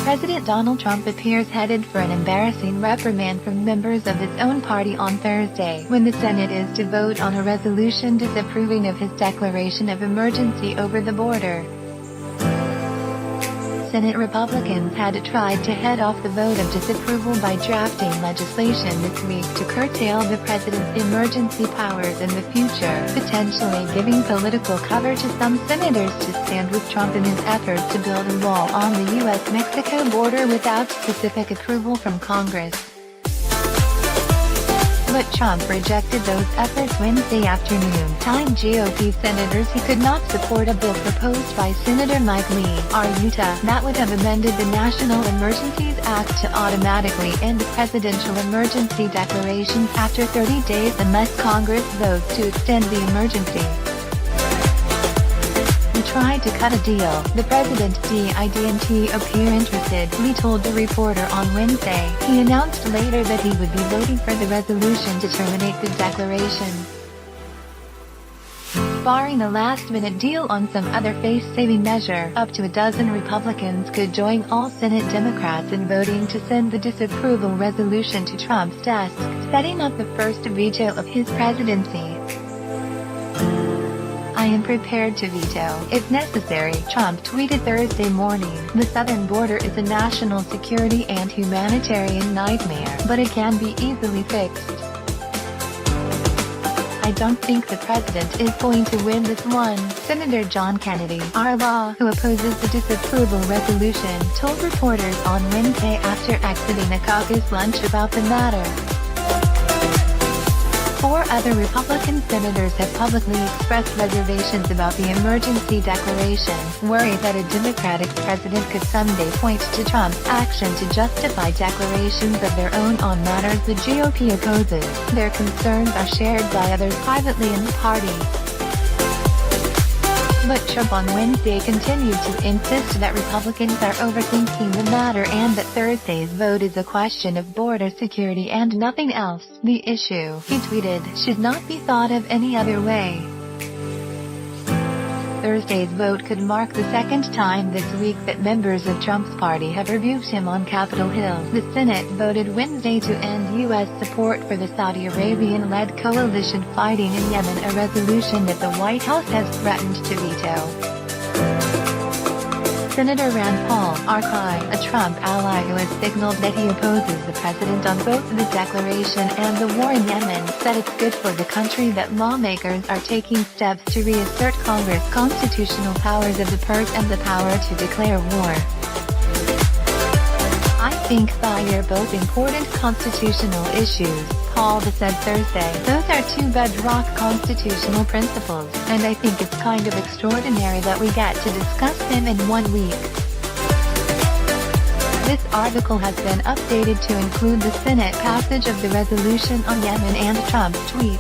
President Donald Trump appears headed for an embarrassing reprimand from members of his own party on Thursday, when the Senate is to vote on a resolution disapproving of his declaration of emergency over the border. Senate Republicans had tried to head off the vote of disapproval by drafting legislation this week to curtail the president's emergency powers in the future, potentially giving political cover to some senators to stand with Trump in his efforts to build a wall on the U.S.-Mexico border without specific approval from Congress. But Trump rejected those efforts Wednesday afternoon, telling GOP senators he could not support a bill proposed by Senator Mike Lee, Utah, that would have amended the National Emergencies Act to automatically end presidential emergency declarations after 30 days unless Congress votes to extend the emergency. We tried to cut a deal. The president didn't appear interested, Lee told the reporter on Wednesday. He announced later that he would be voting for the resolution to terminate the declaration. Barring a last-minute deal on some other face-saving measure, up to a dozen Republicans could join all Senate Democrats in voting to send the disapproval resolution to Trump's desk, setting up the first veto of his presidency. "I am prepared to veto, if necessary," Trump tweeted Thursday morning. "The southern border is a national security and humanitarian nightmare, but it can be easily fixed. I don't think the president is going to win this one," Senator John Kennedy, R-Law, who opposes the disapproval resolution, told reporters on Wednesday after exiting a caucus lunch about the matter. 4 other Republican senators have publicly expressed reservations about the emergency declaration, worried that a Democratic president could someday point to Trump's action to justify declarations of their own on matters the GOP opposes. Their concerns are shared by others privately in the party. But Trump on Wednesday continued to insist that Republicans are overthinking the matter and that Thursday's vote is a question of border security and nothing else. "The issue," he tweeted, "should not be thought of any other way." Thursday's vote could mark the second time this week that members of Trump's party have rebuked him on Capitol Hill. The Senate voted Wednesday to end U.S. support for the Saudi Arabian-led coalition fighting in Yemen, a resolution that the White House has threatened to veto. Senator Rand Paul, a Trump ally who has signaled that he opposes the president on both the declaration and the war in Yemen, said it's good for the country that lawmakers are taking steps to reassert Congress' constitutional powers of the purse and the power to declare war. "I think they are both important constitutional issues," Paul said Thursday. "Those are 2 bedrock constitutional principles, and I think it's kind of extraordinary that we get to discuss them in 1 week." This article has been updated to include the Senate passage of the resolution on Yemen and Trump's tweet.